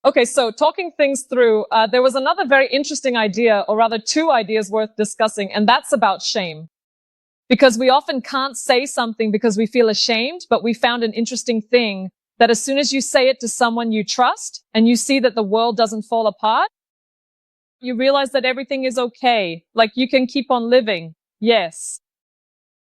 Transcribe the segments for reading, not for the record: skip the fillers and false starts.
Okay, so talking things through, there was another very interesting idea, or rather two ideas worth discussing, and that's about shame. Because we often can't say something because we feel ashamed, but we found an interesting thing that as soon as you say it to someone you trust and you see that the world doesn't fall apart, you realize that everything is okay. Like you can keep on living. Yes.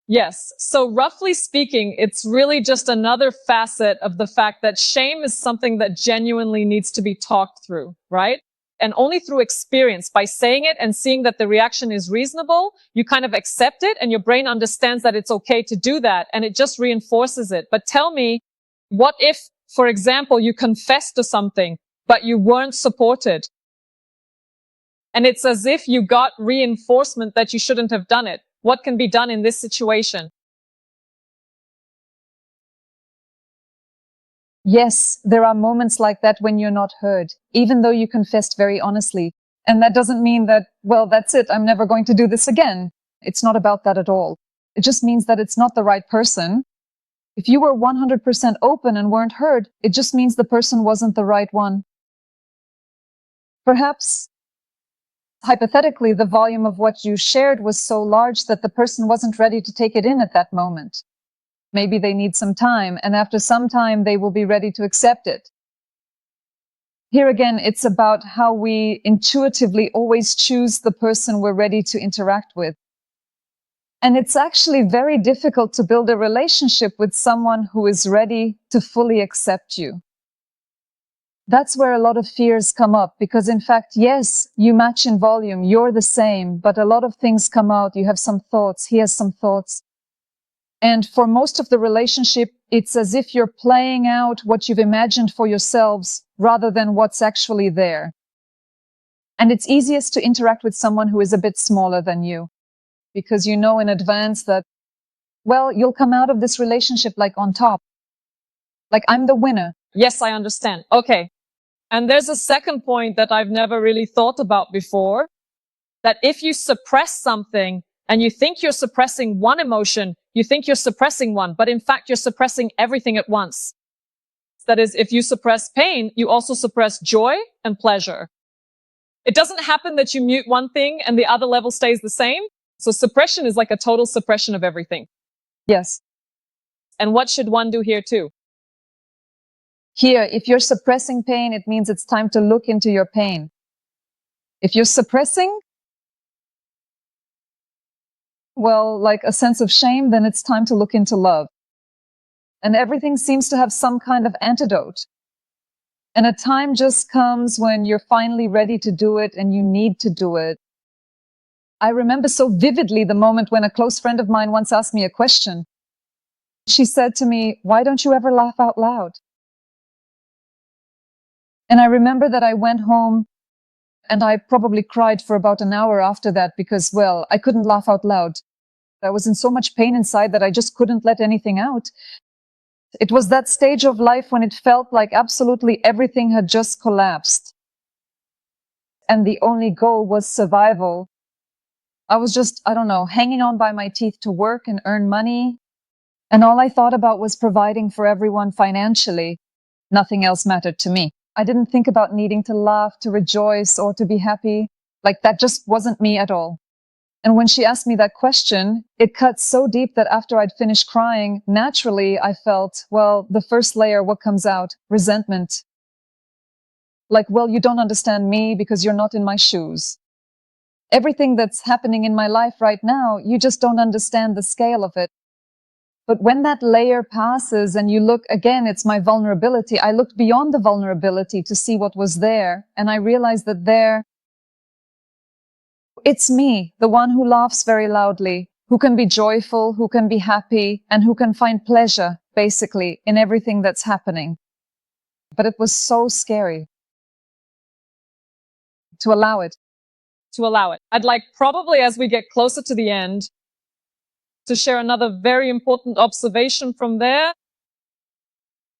Yes. So roughly speaking, it's really just another facet of the fact that shame is something that genuinely needs to be talked through, right? And only through experience, by saying it and seeing that the reaction is reasonable, you kind of accept it and your brain understands that it's okay to do that and it just reinforces it. But tell me, what if, for example, you confess to something, but you weren't supported? And it's as if you got reinforcement that you shouldn't have done it. What can be done in this situation? Yes, there are moments like that when you're not heard, even though you confessed very honestly. And that doesn't mean that, well, that's it, I'm never going to do this again. It's not about that at all. It just means that it's not the right person. If you were 100% open and weren't heard, it just means the person wasn't the right one. Perhaps, hypothetically, the volume of what you shared was so large that the person wasn't ready to take it in at that moment. Maybe they need some time, and after some time, they will be ready to accept it. Here again, it's about how we intuitively always choose the person we're ready to interact with. And it's actually very difficult to build a relationship with someone who is ready to fully accept you. That's where a lot of fears come up, because in fact, yes, you match in volume, you're the same, but a lot of things come out. You have some thoughts, he has some thoughts. And for most of the relationship, it's as if you're playing out what you've imagined for yourselves rather than what's actually there. And it's easiest to interact with someone who is a bit smaller than you, because you know in advance that, well, you'll come out of this relationship like on top. Like I'm the winner. Yes, I understand. Okay. And there's a second point that I've never really thought about before, that if you suppress something and you think you're suppressing one emotion, you think you're suppressing one, but in fact, you're suppressing everything at once. That is, if you suppress pain, you also suppress joy and pleasure. It doesn't happen that you mute one thing and the other level stays the same. So suppression is like a total suppression of everything. Yes. And what should one do here too? Here, if you're suppressing pain, it means it's time to look into your pain. If you're suppressing, well, like a sense of shame, then it's time to look into love. And everything seems to have some kind of antidote. And a time just comes when you're finally ready to do it and you need to do it. I remember so vividly the moment when a close friend of mine once asked me a question. She said to me, "Why don't you ever laugh out loud?" And I remember that I went home and I probably cried for about an hour after that because, well, I couldn't laugh out loud. I was in so much pain inside that I just couldn't let anything out. It was that stage of life when it felt like absolutely everything had just collapsed. And the only goal was survival. I was just, I don't know, hanging on by my teeth to work and earn money. And all I thought about was providing for everyone financially. Nothing else mattered to me. I didn't think about needing to laugh, to rejoice, or to be happy. Like that just wasn't me at all. And when she asked me that question, it cut so deep that after I'd finished crying, naturally I felt, well, the first layer, what comes out? Resentment. Like, well, you don't understand me because you're not in my shoes. Everything that's happening in my life right now, you just don't understand the scale of it. But when that layer passes and you look again, it's my vulnerability. I looked beyond the vulnerability to see what was there. And I realized that there, it's me, the one who laughs very loudly, who can be joyful, who can be happy, and who can find pleasure, basically, in everything that's happening. But it was so scary to allow it. I'd like, probably as we get closer to the end, to share another very important observation from there,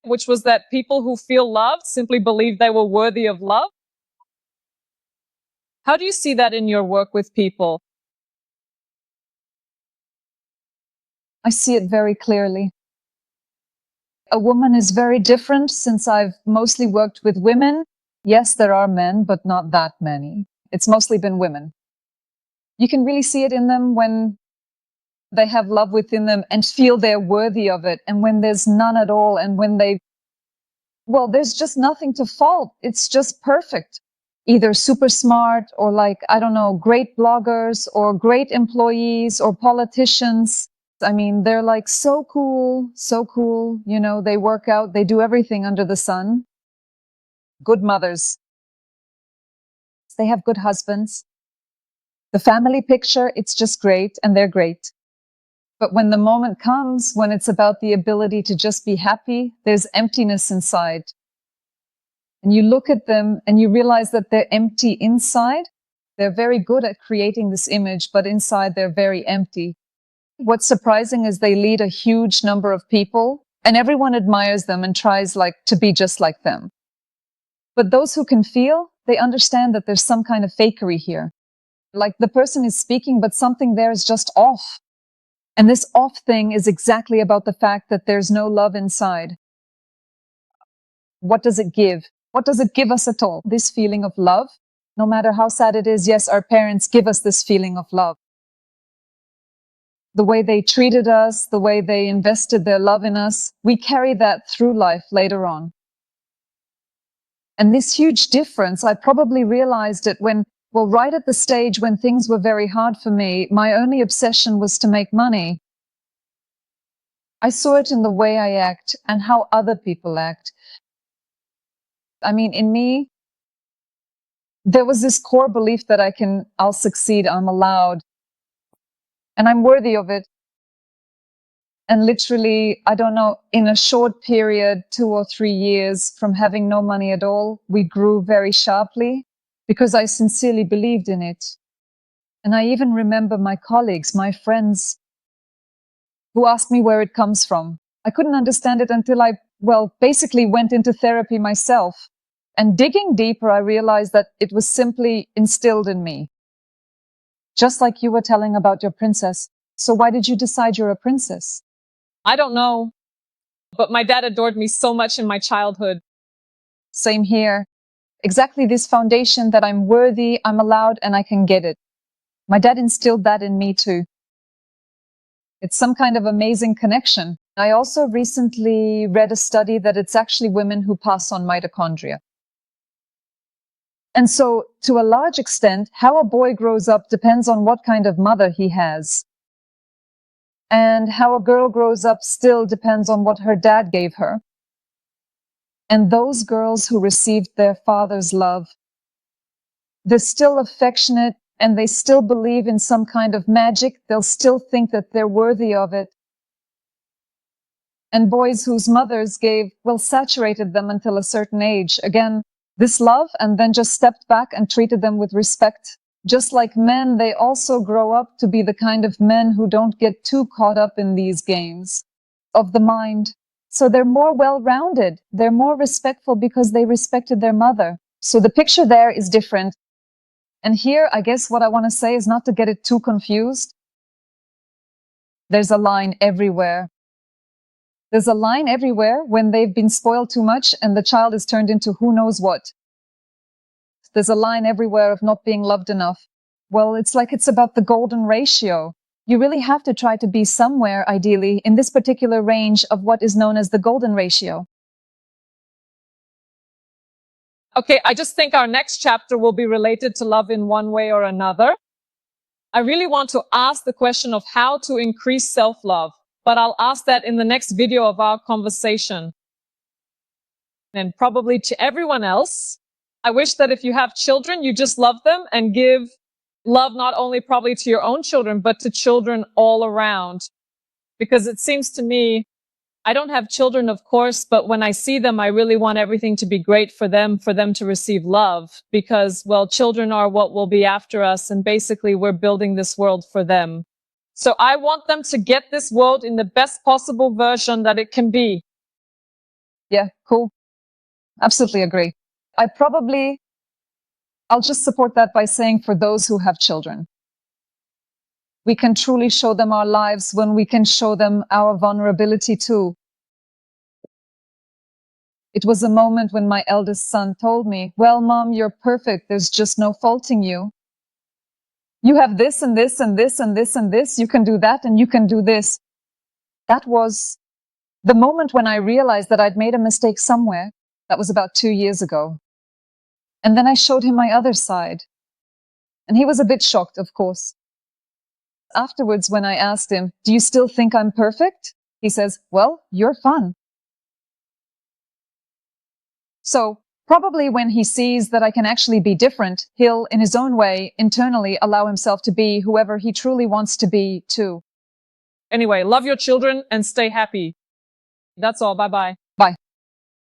which was that people who feel loved simply believe they were worthy of love. How do you see that in your work with people? I see it very clearly. A woman is very different since I've mostly worked with women. Yes, there are men, but not that many. It's mostly been women. You can really see it in them when they have love within them and feel they're worthy of it, and when there's none at all, and when there's just nothing to fault. It's just perfect. Either super smart or like, I don't know, great bloggers or great employees or politicians. I mean, they're like so cool, so cool. You know, they work out, they do everything under the sun. Good mothers. They have good husbands. The family picture, it's just great, and they're great. But when the moment comes, when it's about the ability to just be happy, there's emptiness inside. And you look at them and you realize that they're empty inside. They're very good at creating this image, but inside they're very empty. What's surprising is they lead a huge number of people, and everyone admires them and tries to be just like them. But those who can feel, they understand that there's some kind of fakery here. Like the person is speaking, but something there is just off. And this off thing is exactly about the fact that there's no love inside. What does it give? What does it give us at all? This feeling of love, no matter how sad it is, yes, our parents give us this feeling of love. The way they treated us, the way they invested their love in us, we carry that through life later on. And this huge difference, I probably realized it right at the stage when things were very hard for me, my only obsession was to make money. I saw it in the way I act and how other people act. I mean, in me, there was this core belief that I'll succeed, I'm allowed, and I'm worthy of it. And literally, I don't know, in a short period, 2 or 3 years from having no money at all, we grew very sharply because I sincerely believed in it. And I even remember my colleagues, my friends, who asked me where it comes from. I couldn't understand it until I basically went into therapy myself. And digging deeper, I realized that it was simply instilled in me. Just like you were telling about your princess. So why did you decide you're a princess? I don't know, but my dad adored me so much in my childhood. Same here. Exactly this foundation that I'm worthy, I'm allowed, and I can get it. My dad instilled that in me too. It's some kind of amazing connection. I also recently read a study that it's actually women who pass on mitochondria. And so, to a large extent, how a boy grows up depends on what kind of mother he has. And how a girl grows up still depends on what her dad gave her. And those girls who received their father's love, they're still affectionate and they still believe in some kind of magic. They'll still think that they're worthy of it. And boys whose mothers saturated them until a certain age. Again, this love, and then just stepped back and treated them with respect. Just like men, they also grow up to be the kind of men who don't get too caught up in these games of the mind. So they're more well-rounded. They're more respectful because they respected their mother. So the picture there is different. And here, I guess what I want to say is not to get it too confused. There's a line everywhere. There's a line everywhere when they've been spoiled too much and the child is turned into who knows what. There's a line everywhere of not being loved enough. Well, it's about the golden ratio. You really have to try to be somewhere, ideally, in this particular range of what is known as the golden ratio. Okay, I just think our next chapter will be related to love in one way or another. I really want to ask the question of how to increase self-love, but I'll ask that in the next video of our conversation. And probably to everyone else, I wish that if you have children, you just love them and give love not only probably to your own children, but to children all around. Because it seems to me, I don't have children, of course, but when I see them, I really want everything to be great for them to receive love. Because, children are what will be after us, and basically we're building this world for them. So I want them to get this world in the best possible version that it can be. Yeah, cool. Absolutely agree. I'll just support that by saying for those who have children. We can truly show them our lives when we can show them our vulnerability too. It was a moment when my eldest son told me, well, Mom, you're perfect. There's just no faulting you. You have this and this and this and this and this. You can do that and you can do this. That was the moment when I realized that I'd made a mistake somewhere. That was about 2 years ago. And then I showed him my other side. And he was a bit shocked, of course. Afterwards, when I asked him, do you still think I'm perfect? He says, well, you're fun. So probably when he sees that I can actually be different, he'll, in his own way, internally allow himself to be whoever he truly wants to be, too. Anyway, love your children and stay happy. That's all. Bye-bye. Bye.